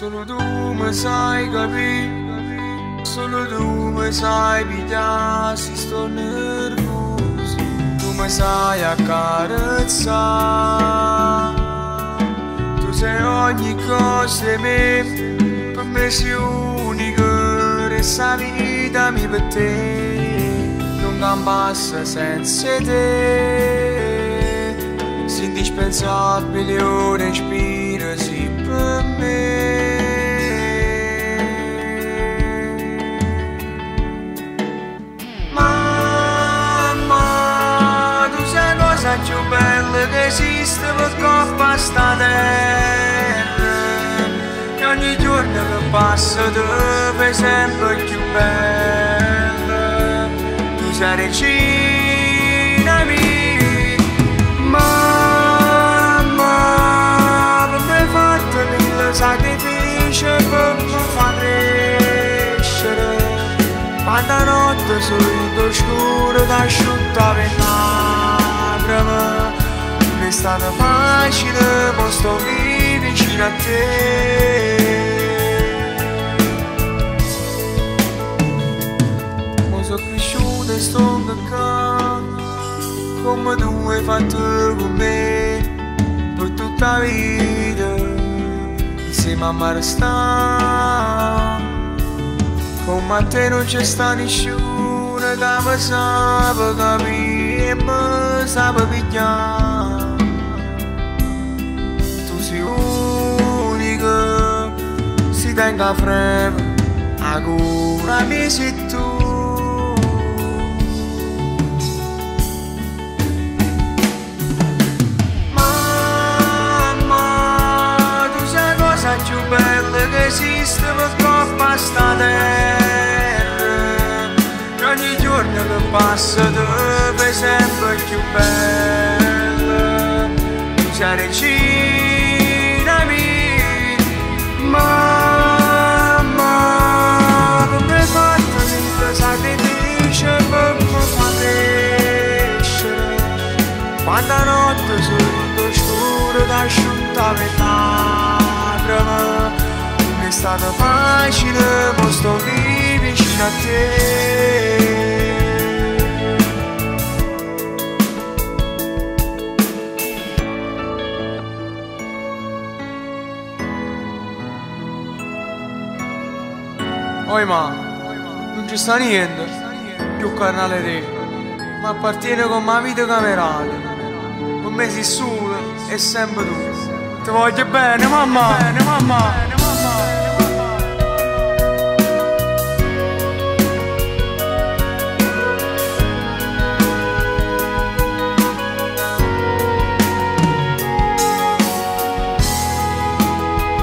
Solo tu mi sai capire, solo tu mi sai pigliare se sto nervoso. Tu mi sai accarezzare, tu sei ogni cosa di me, per me sei unica, resta vita mia per te, non passa senza te, sei indispensabile, ora ispira sì per me. La più bella che esiste per coppa sta terra, e ogni giorno che passa tu fai sempre più bella. Tu sei regina mia, mamma, per me hai fatto mille sacrifici per mi far crescere. Quanta notte sotto scuro t'asciutta per non è stato facile, ma sto lì vicino a te. Ma sono cresciuto e sto qua, come tu hai fatto con me, per tutta la vita, insieme a me resta. Come a te non c'è sta nessuno che mi sape capire e mi sape pigliare. Tu sei unica, si tenga freme, a cura mi sei tu. Mamma, tu sei la cosa più bella che esiste per coppa sta terra. Ogni giorno che passa tu fai sempre più bella. Tu sei regina mia, mamma, per me hai fatto mille sacrifici per mi far crescere. Quanta notte sotto scuro t'asciutta per lacrime, non è stato facile, ma sto lì vicino a te. Oi ma, non ci sta niente, più carnale te, ma appartiene con la vita camerale. Per me sei solo e sempre tu. Ti voglio bene mamma, bene mamma.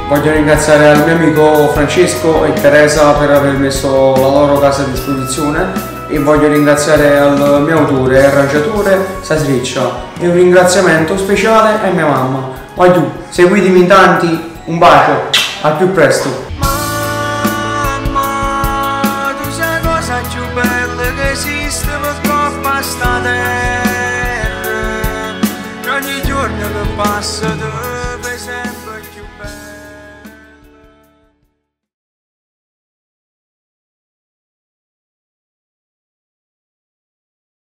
Voglio ringraziare al mio amico Francesco e Teresa per aver messo la loro casa a disposizione e voglio ringraziare al mio autore e arrangiatore Sasriccia e un ringraziamento speciale a mia mamma. Vai tu, seguitemi in tanti, un bacio, al più presto. Mamma, tu sei la cosa più bella che esiste per coppa sta terra, ogni giorno che passa tu fai sempre più bella.